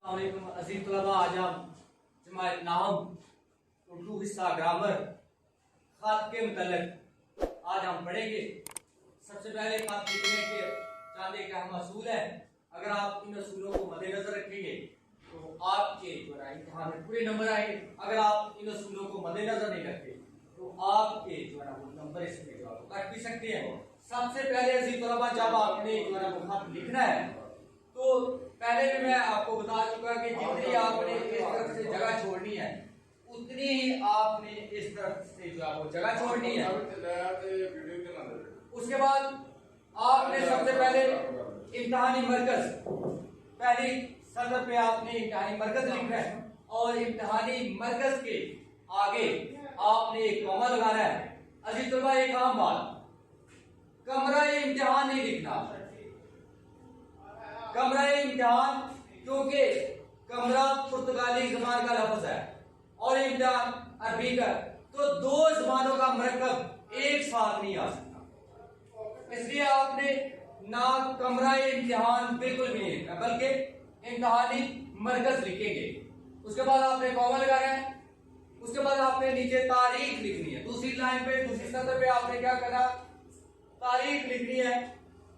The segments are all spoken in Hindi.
अजीज तलबा, आज हम जमात नाहव उर्दू हिस्सा ग्रामर खत के मुतल्लिक आज हम पढ़ेंगे। सबसे पहले खत लिखने के चाहते के हम असूल है। अगर आप इन असूलों को मद्देनजर रखेंगे तो आपके जो है इम्तिहान में पूरे नंबर आएंगे। अगर आप इन असूलों को मद्देनजर नहीं रखते तो आपके जो है वो नंबर इसमें जो है कट भी सकते हैं। सबसे पहले अजीज तलबा, जब आपने जो है वो खत लिखना है तो पहले भी मैं आपको बता चुका कि जितनी आपने इस तरफ से जगह छोड़नी है उतनी ही आपने इस तरफ से जो है वो जगह छोड़नी है। उसके बाद आपने सबसे पहले इम्तिहानी मरकज, पहली सतर पे आपने इम्तिहानी मरकज लिखना है और इम्तिहानी मरकज के आगे आपने एक कॉमा लगाना है। अजीज तलबा, एक आम बात, कमरा इम्तिहान नहीं लिखना, कमरा इम्तिहान, क्योंकि कमरा पुर्तगाली जबान का लफ्ज है और इम्तिहान अरबी का, तो दो जबानों का मरकब एक साथ नहीं आ सकता। इसलिए आपने ना कमरा इम्तिहान बिल्कुल भी नहीं लिखना, बल्कि इम्तिहानी मरकज लिखेंगे। उसके बाद आपने कॉमा लगाना है। उसके बाद आपने नीचे तारीख लिखनी है। दूसरी लाइन पे, दूसरी सतर पे आपने क्या करना, तारीख लिखनी है।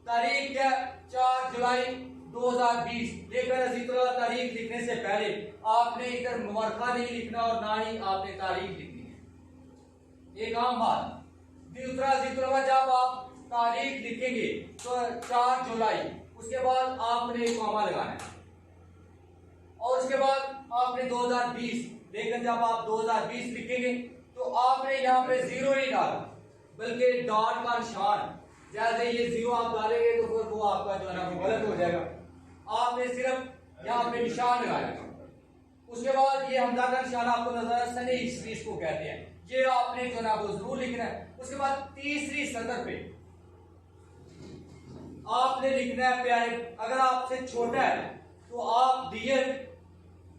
तारीख क्या, 4 जुलाई 2020। लेकिन अजीज तलबा, तारीख लिखने से पहले आपने इधर मुबारका नहीं लिखना और ना ही आपने तारीख लिखनी है, एक आम बात। दूसरा अजीज तलबा, जब आप तारीख लिखेंगे तो 4 जुलाई, उसके बाद आपने कॉमा लगाना है और उसके बाद आपने 2020। लेकिन जब आप 2020 लिखेंगे तो आपने यहाँ पे जीरो नहीं डाला, बल्कि डॉट का निशान, जैसे ये जीरो आप डालेंगे तो फिर वो आपका जो है ना वो गलत हो जाएगा। आपने सिर्फ यहाँ पे निशान लगाया। उसके बाद ये हमजा का निशान आपको नजर सने इसको कहते हैं, ये आपने जो ना वो जरूर लिखना है। उसके बाद तीसरी सतर पे आपने लिखना है प्यारे। अगर आपसे छोटा है तो आप डियर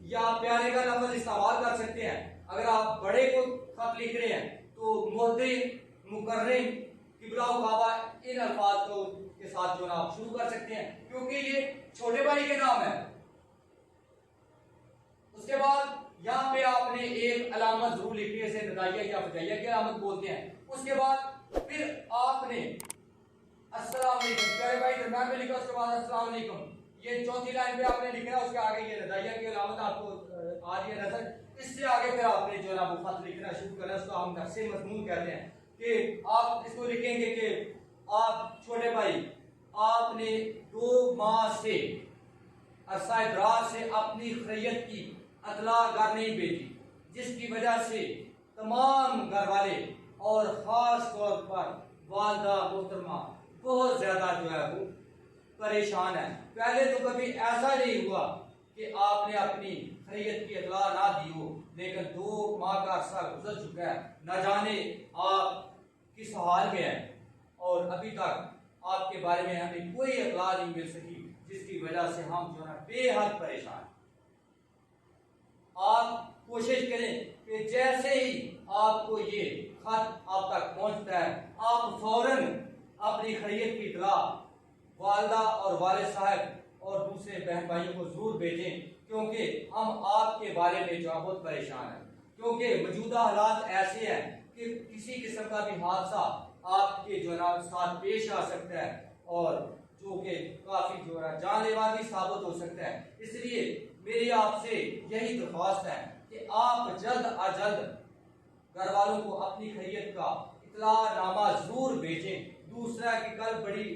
या प्यारे का लफ्ज इस्तेमाल कर सकते हैं। अगर आप बड़े को खत लिख रहे हैं तो मोहद्दिन, मुकर्रिम, किबला काबा, इन अल्फाज को के साथ जो ना आप शुरू कर सकते हैं, क्योंकि ये छोटे भाई के नाम है। उसके बाद यहाँ पे आपने एक अलामत जरूर लिखनी है, इसे नदाइया या फजाइया की अलामत बोलते हैं। उसके बाद फिर आपने अस्सलाम वालेकुम, प्यारे भाई दरम्यान में लिखा, उसके बाद अस्सलाम वालेकुम, ये चौथी लाइन पे आपने लिखना है। उसके आगे ये नदाइया की अलामत आपको आ रही है नजर। इससे आगे फिर आपने जो ना वो खत लिखना शुरू करना है। उसको हम नक्शे मजमून कहते हैं कि आप इसको लिखेंगे कि आप छोटे भाई, आपने 2 माह से अरसा दराज से अपनी खैरियत की अतला घर नहीं भेजी, जिसकी वजह से तमाम घर वाले और खास तौर पर वालदा मोहतरमा बहुत ज्यादा जो है वो परेशान है। पहले तो कभी ऐसा नहीं हुआ कि आपने अपनी खैरियत की इतला ना दी हो, लेकिन 2 माह का अरसा गुजर चुका है, न जाने आप किस हाल में है और अभी तक आपके बारे में हमें कोई इतला नहीं मिल सकी, जिसकी वजह से हम जो है बेहद परेशान। आप कोशिश करें कि जैसे ही आपको ये खत आप तक पहुंचता है, आप फौरन अपनी खैरियत की इतला वालदा और वालिद साहब और दूसरे बहन भाइयों को जरूर भेजें, क्योंकि हम आपके बारे में जो बहुत परेशान हैं। क्योंकि मौजूदा हालात ऐसे हैं कि किसी किस्म का भी हादसा आपके जो साथ पेश आ सकता है और जो कि काफी जो है जानलेवा भी साबित हो सकता है। इसलिए मेरी आपसे यही दरख्वास्त है कि आप जल्द अज जल्द घर वालों को अपनी खैरियत का इतलानामा जरूर भेजें। दूसरा कि कल बड़ी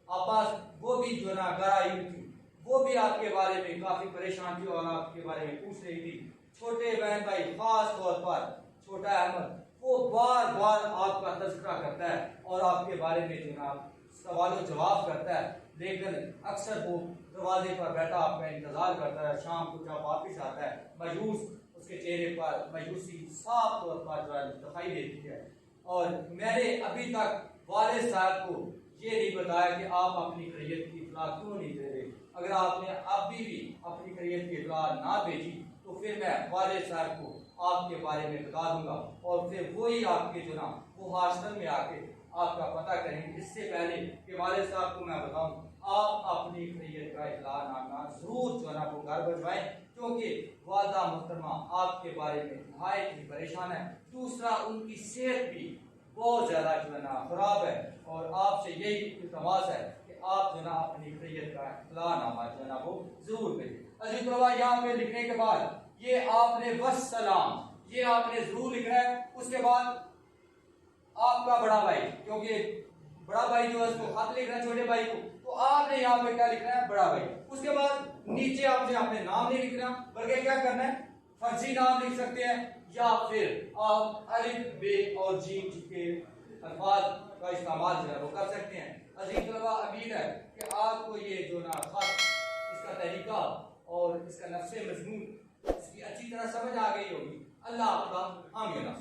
आपस वो भी जो ना घर आई थी, वो भी आपके बारे में काफी परेशान थी और आपके बारे में पूछ रही थी। छोटे बहन भाई, खास तौर पर छोटा अहमद, वो बार बार आपका तज़किरा करता है और आपके बारे में जो ना सवालों जवाब करता है, लेकिन अक्सर वो दरवाजे पर बैठा आपका इंतजार करता है। शाम को जब वापिस आता है, मायूस, उसके चेहरे पर मायूसी साफ तौर पर जो है दिखाई देती है। और मैंने अभी तक वालिद साहब को ये नहीं बताया कि आप अपनी खैरियत की इतला क्यों नहीं दे रहे। अगर आपने अभी भी अपनी खैरियत की इतला ना भेजी तो फिर मैं वालिद साहब को आपके बारे में बता दूंगा और फिर वही आपके जो ना वो हॉस्टल में आके आपका पता करेंगे। इससे पहले कि वालिद साहब को मैं बताऊं, आप अपनी खैरियत का इतलानामा जरूर जो है ना वो घर भिजवाएं, क्योंकि वालदा मोहतरमा आपके बारे में नहायत ही परेशान है। दूसरा, उनकी सेहत भी बहुत ज़्यादा जो है ना खराब है, और आपसे यही इल्तमास है कि आप जो है ना अपनी खैरियत का इतलानामा जो है ना वो जरूर भेजें। अजीज तलबा, यहाँ पे लिखने के बाद ये आपने वस्सलाम ये आपने जरूर लिखना है। उसके बाद आपका बड़ा भाई, क्योंकि बड़ा भाई जो है उसको खत लिखना है छोटे भाई को, तो आपने यहाँ पे क्या लिखना है, बड़ा भाई। उसके बाद नीचे आपने अपने नाम नहीं लिखना, बल्कि क्या करना है, फर्जी नाम लिख सकते हैं, या फिर आप अलिफ बे और जीम के अल्फाज का इस्तेमाल जो है वो कर सकते हैं। अजीज तलबा, उम्मीद है कि आपको ये जो ना खत, इसका तरीका और इसका नफ्से मजमून इसकी अच्छी तरह समझ आ गई होगी। अल्लाह आपका आमीन।